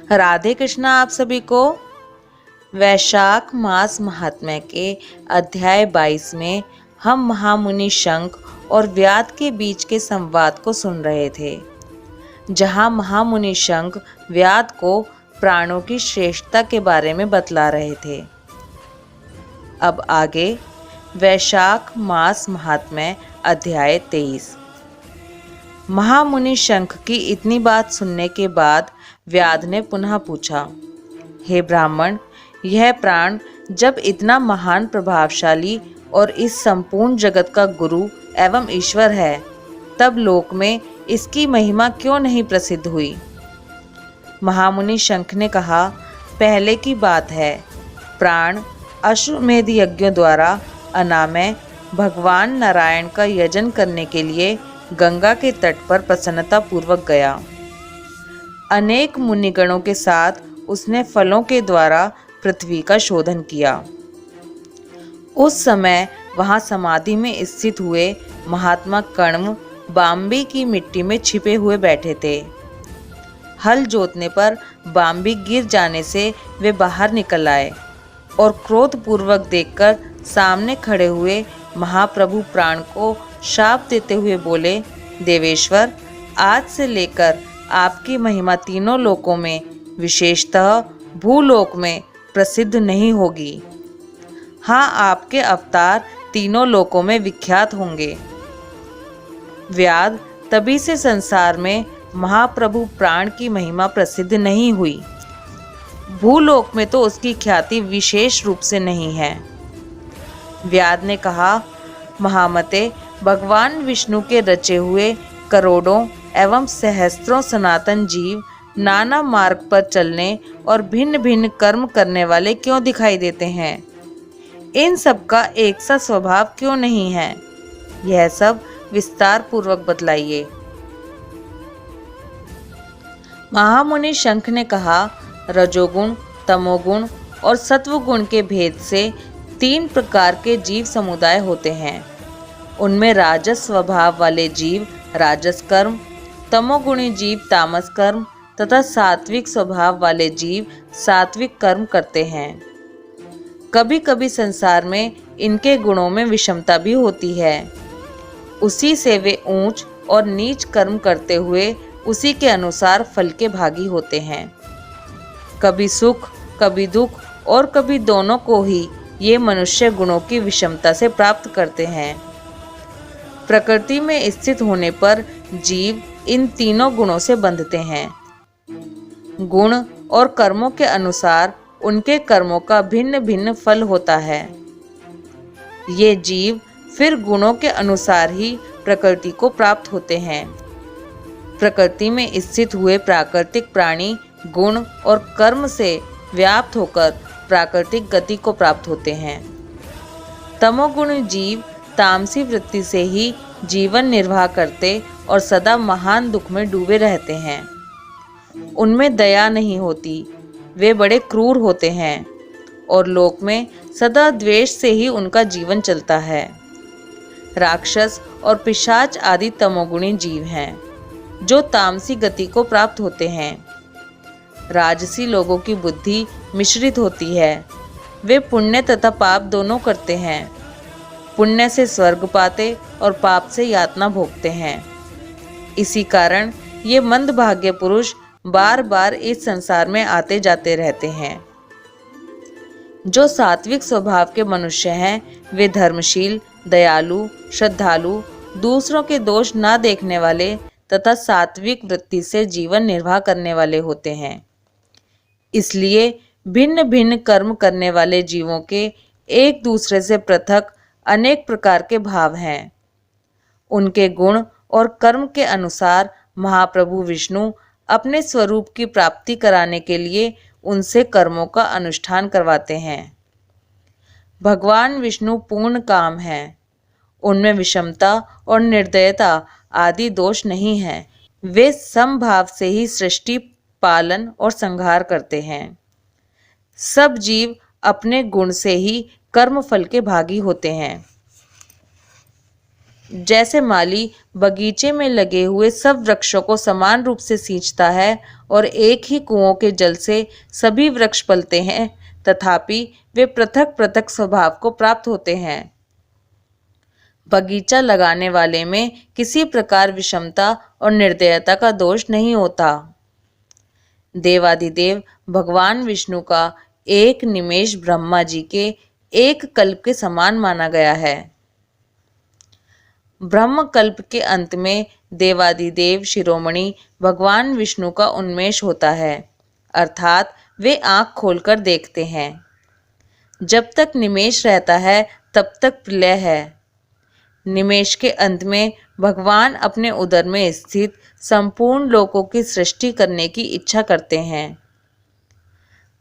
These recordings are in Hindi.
राधे कृष्णा आप सभी को। वैशाख मास महात्म्य के अध्याय 22 में हम महामुनि शंख और व्याध के बीच के संवाद को सुन रहे थे, जहां महामुनि शंख व्याध को प्राणों की श्रेष्ठता के बारे में बतला रहे थे। अब आगे वैशाख मास महात्म्य अध्याय 23। महामुनि शंख की इतनी बात सुनने के बाद व्याध ने पुनः पूछा, हे ब्राह्मण, यह प्राण जब इतना महान, प्रभावशाली और इस संपूर्ण जगत का गुरु एवं ईश्वर है, तब लोक में इसकी महिमा क्यों नहीं प्रसिद्ध हुई? महामुनि शंख ने कहा, पहले की बात है, प्राण अश्वमेध यज्ञों द्वारा अनामय भगवान नारायण का यजन करने के लिए गंगा के तट पर प्रसन्नता पूर्वक गया। अनेक मुनिगणों के साथ उसने फलों के द्वारा पृथ्वी का शोधन किया। उस समय वहां समाधि में स्थित हुए महात्मा कण्व बाम्बी की मिट्टी में छिपे हुए बैठे थे। हल जोतने पर बाम्बी गिर जाने से वे बाहर निकल आए और क्रोधपूर्वक देखकर सामने खड़े हुए महाप्रभु प्राण को शाप देते हुए बोले, देवेश्वर, आज से लेकर आपकी महिमा तीनों लोकों में, विशेषतः भूलोक में प्रसिद्ध नहीं होगी। हाँ, आपके अवतार तीनों लोकों में विख्यात होंगे। व्याध, तभी से संसार में महाप्रभु प्राण की महिमा प्रसिद्ध नहीं हुई। भूलोक में तो उसकी ख्याति विशेष रूप से नहीं है। व्याध ने कहा, महामते, भगवान विष्णु के रचे हुए करोड़ों एवं सहस्त्रों सनातन जीव नाना मार्ग पर चलने और भिन्न भिन्न कर्म करने वाले क्यों दिखाई देते हैं? इन सब का एक सा स्वभाव क्यों नहीं है? यह सब विस्तार पूर्वक बतलाइए। महामुनि शंख ने कहा, रजोगुण, तमोगुण और सत्वगुण के भेद से 3 प्रकार के जीव समुदाय होते हैं। उनमें राजस स्वभाव वाले जीव राजस कर्म, तमोगुणी जीव तामस कर्म तथा सात्विक स्वभाव वाले जीव सात्विक कर्म करते हैं। कभी कभी संसार में इनके गुणों में विषमता भी होती है। उसी से वे ऊंच और नीच कर्म करते हुए उसी के अनुसार फल के भागी होते हैं। कभी सुख, कभी दुख और कभी दोनों को ही ये मनुष्य गुणों की विषमता से प्राप्त करते हैं। प्रकृति में स्थित होने पर जीव इन तीनों गुणों से बंधते हैं। गुण और कर्मों के अनुसार उनके कर्मों का भिन्न भिन्न फल होता है। ये जीव फिर गुणों के अनुसार ही प्रकृति को प्राप्त होते हैं। प्रकृति में स्थित हुए प्राकृतिक प्राणी गुण और कर्म से व्याप्त होकर प्राकृतिक गति को प्राप्त होते हैं। तमोगुणी जीव तामसी वृत्ति से ही जीवन निर्वाह करते और सदा महान दुख में डूबे रहते हैं। उनमें दया नहीं होती, वे बड़े क्रूर होते हैं और लोक में सदा द्वेष से ही उनका जीवन चलता है। राक्षस और पिशाच आदि तमोगुणी जीव हैं, जो तामसी गति को प्राप्त होते हैं। राजसी लोगों की बुद्धि मिश्रित होती है, वे पुण्य तथा पाप दोनों करते हैं। पुण्य से स्वर्ग पाते और पाप से यातना भोगते हैं। इसी कारण ये मंदभाग्य पुरुष बार बार इस संसार में आते जाते रहते हैं। जो सात्विक स्वभाव के मनुष्य हैं, वे धर्मशील, दयालु, श्रद्धालु, दूसरों के दोष न देखने वाले तथा सात्विक वृत्ति से जीवन निर्वाह करने वाले होते हैं। इसलिए भिन्न भिन्न कर्म करने वाले जीवों के एक दूसरे से पृथक अनेक प्रकार के भाव हैं। उनके गुण और कर्म के अनुसार महाप्रभु विष्णु अपने स्वरूप की प्राप्ति कराने के लिए उनसे कर्मों का अनुष्ठान करवाते हैं। भगवान विष्णु पूर्ण काम हैं। उनमें विषमता और निर्दयता आदि दोष नहीं है। वे समभाव से ही सृष्टि, पालन और संहार करते हैं। सब जीव अपने गुण से ही कर्म फल के भागी होते हैं। जैसे माली बगीचे में लगे हुए सब वृक्षों को समान रूप से सींचता है और एक ही कुओं के जल से सभी वृक्ष पलते हैं, तथापि वे पृथक पृथक स्वभाव को प्राप्त होते हैं। बगीचा लगाने वाले में किसी प्रकार विषमता और निर्दयता का दोष नहीं होता। देवाधिदेव भगवान विष्णु का एक निमेष ब्रह्मा जी के एक कल्प के समान माना गया है। ब्रह्म कल्प के अंत में देवाधिदेव शिरोमणि भगवान विष्णु का उन्मेष होता है, अर्थात वे आंख खोलकर देखते हैं। जब तक निमेष रहता है तब तक प्रलय है। निमेष के अंत में भगवान अपने उदर में स्थित संपूर्ण लोकों की सृष्टि करने की इच्छा करते हैं।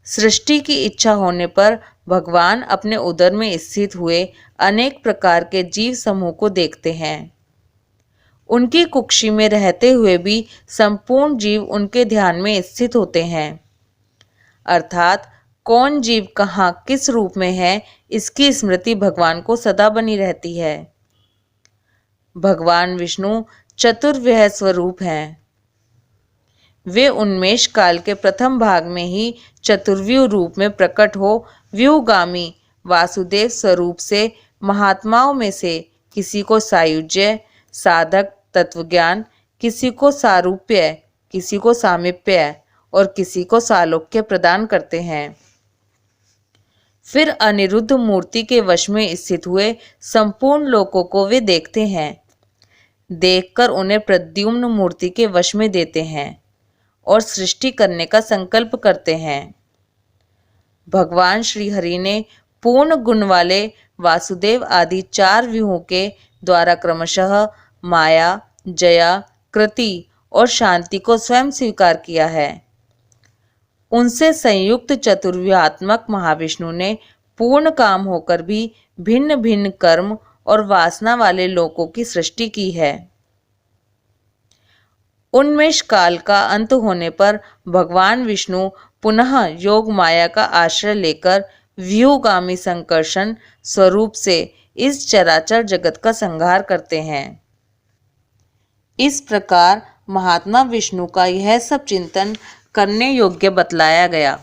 सृष्टि की इच्छा होने पर भगवान अपने उदर में स्थित हुए अनेक प्रकार के जीव समूह को देखते हैं। उनकी कुक्षी में रहते हुए भी संपूर्ण जीव उनके ध्यान में स्थित होते हैं, अर्थात कौन जीव कहाँ किस रूप में है, इसकी स्मृति भगवान को सदा बनी रहती है। भगवान विष्णु चतुर्व्यूह स्वरूप हैं। वे उन्मेष काल के प्रथम भाग में ही चतुर्व्यूह रूप में प्रकट हो व्यूहगामी वासुदेव स्वरूप से महात्माओं में से किसी को सायुज्य साधक तत्वज्ञान, किसी को सारूप्य, किसी को सामीप्य और किसी को सालोक्य प्रदान करते हैं। फिर अनिरुद्ध मूर्ति के वश में स्थित हुए संपूर्ण लोकों को वे देखते हैं। देखकर उन्हें प्रद्युम्न मूर्ति के वश में देते हैं और सृष्टि करने का संकल्प करते हैं। भगवान श्री हरि ने पूर्ण गुण वाले वासुदेव आदि 4 व्यूहों के द्वारा क्रमशः माया, जया, कृति और शांति को स्वयं स्वीकार किया है। उनसे संयुक्त चतुर्व्यूहात्मक महाविष्णु ने पूर्ण काम होकर भी भिन्न भिन्न कर्म और वासना वाले लोकों की सृष्टि की है। उन्मेष काल का अंत होने पर भगवान विष्णु पुनः योग माया का आश्रय लेकर व्यूहगामी संकर्षण स्वरूप से इस चराचर जगत का संहार करते हैं। इस प्रकार महात्मा विष्णु का यह सब चिंतन करने योग्य बतलाया गया,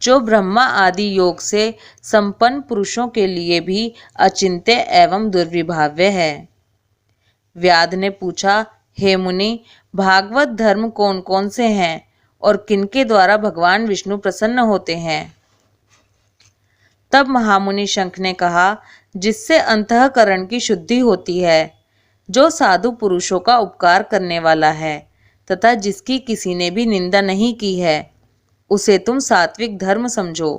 जो ब्रह्मा आदि योग से संपन्न पुरुषों के लिए भी अचिंत्य एवं दुर्विभाव्य है। व्याध ने पूछा, हे मुनि, भागवत धर्म कौन कौन से हैं और किनके द्वारा भगवान विष्णु प्रसन्न होते हैं? तब महामुनि शंख ने कहा, जिससे अंतःकरण की शुद्धि होती है, जो साधु पुरुषों का उपकार करने वाला है तथा जिसकी किसी ने भी निंदा नहीं की है, उसे तुम सात्विक धर्म समझो।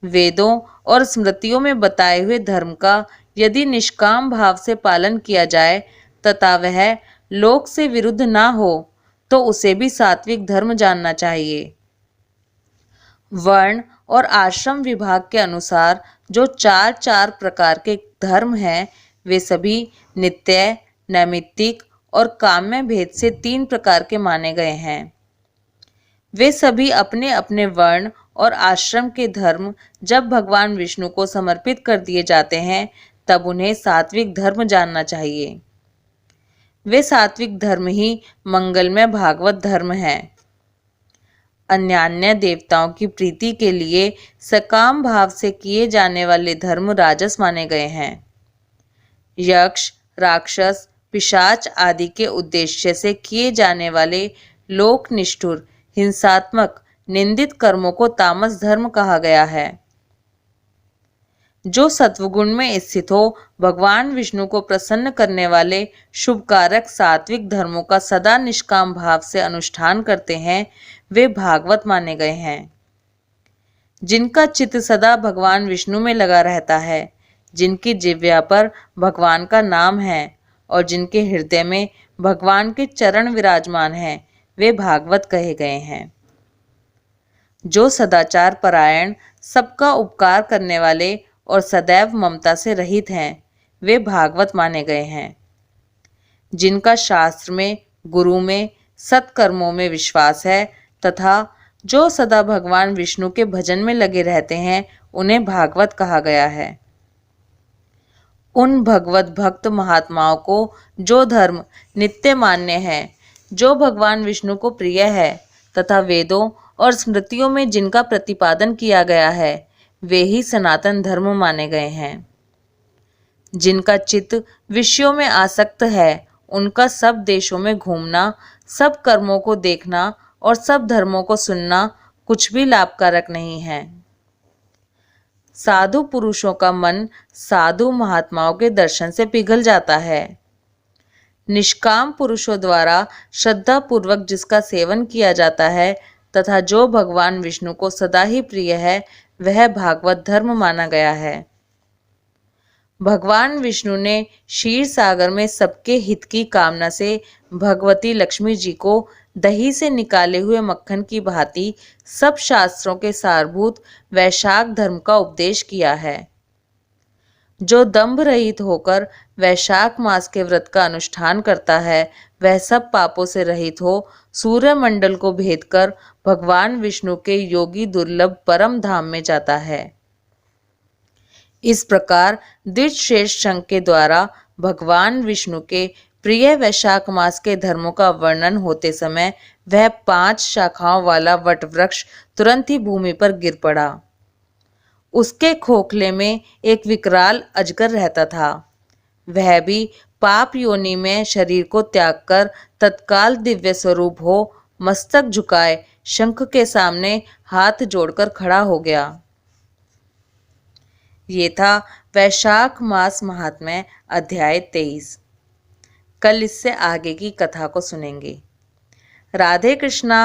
वेदों और स्मृतियों में बताए हुए धर्म का यदि निष्काम भाव से पालन किया जाए तथा वह लोक से विरुद्ध ना हो, तो उसे भी सात्विक धर्म जानना चाहिए। वर्ण और आश्रम विभाग के अनुसार जो 4 प्रकार के धर्म हैं, वे सभी नित्य, नैमित्तिक और काम्य भेद से 3 प्रकार के माने गए हैं। वे सभी अपने अपने वर्ण और आश्रम के धर्म जब भगवान विष्णु को समर्पित कर दिए जाते हैं, तब उन्हें सात्विक धर्म जानना चाहिए। वे सात्विक धर्म ही मंगलमय भागवत धर्म है। अन्यान्य देवताओं की प्रीति के लिए सकाम भाव से किए जाने वाले धर्म राजस माने गए हैं। यक्ष, राक्षस, पिशाच आदि के उद्देश्य से किए जाने वाले लोक निष्ठुर, हिंसात्मक, निंदित कर्मों को तामस धर्म कहा गया है। जो सत्वगुण में स्थित हो, भगवान विष्णु को प्रसन्न करने वाले शुभकारक सात्विक धर्मों का सदा निष्काम भाव से अनुष्ठान करते हैं, वे भागवत माने गए हैं। जिनका चित्त सदा भगवान विष्णु में लगा रहता है, जिनकी जिह्वा पर भगवान का नाम है और जिनके हृदय में भगवान के चरण विराजमान हैं, वे भागवत कहे गए हैं। जो सदाचार परायण, सबका उपकार करने वाले और सदैव ममता से रहित हैं, वे भागवत माने गए हैं। जिनका शास्त्र में, गुरु में, सत्कर्मों में विश्वास है तथा जो सदा भगवान विष्णु के भजन में लगे रहते हैं, उन्हें भागवत कहा गया है। उन भगवत भक्त महात्माओं को जो धर्म नित्य मान्य है, जो भगवान विष्णु को प्रिय है तथा वेदों और स्मृतियों में जिनका प्रतिपादन किया गया है, वे ही सनातन धर्म माने गए हैं। जिनका चित्त विषयों में आसक्त है, उनका सब देशों में घूमना, सब कर्मों को देखना और सब धर्मों को सुनना कुछ भी लाभकारक नहीं है। साधु पुरुषों का मन साधु महात्माओं के दर्शन से पिघल जाता है। निष्काम पुरुषों द्वारा श्रद्धा पूर्वक जिसका सेवन किया जाता है तथा जो भगवान विष्णु को सदा ही प्रिय है, वह भागवत धर्म माना गया है। भगवान विष्णु ने क्षीर सागर में सबके हित की कामना से भगवती लक्ष्मी जी को दही से निकाले हुए मक्खन की भांति सब शास्त्रों के सारभूत वैशाख धर्म का उपदेश किया है। जो दंभ रहित होकर वैशाख मास के व्रत का अनुष्ठान करता है, वह सब पापों से रहित हो सूर्य मंडल को भेद कर भगवान विष्णु के योगी दुर्लभ परम धाम में जाता है। इस प्रकार द्विजश्रेष्ठ शंख के द्वारा भगवान विष्णु के प्रिय वैशाख मास के धर्मों का वर्णन होते समय वह 5 शाखाओं वाला वट वृक्ष तुरंत ही भूमि पर गिर पड़ा। उसके खोखले में एक विकराल अजगर रहता था। वह भी पाप योनि में शरीर को त्याग कर तत्काल दिव्य स्वरूप हो मस्तक झुकाए शंख के सामने हाथ जोड़कर खड़ा हो गया। ये था वैशाख मास महात्म्य अध्याय 23। कल इससे आगे की कथा को सुनेंगे। राधे कृष्णा।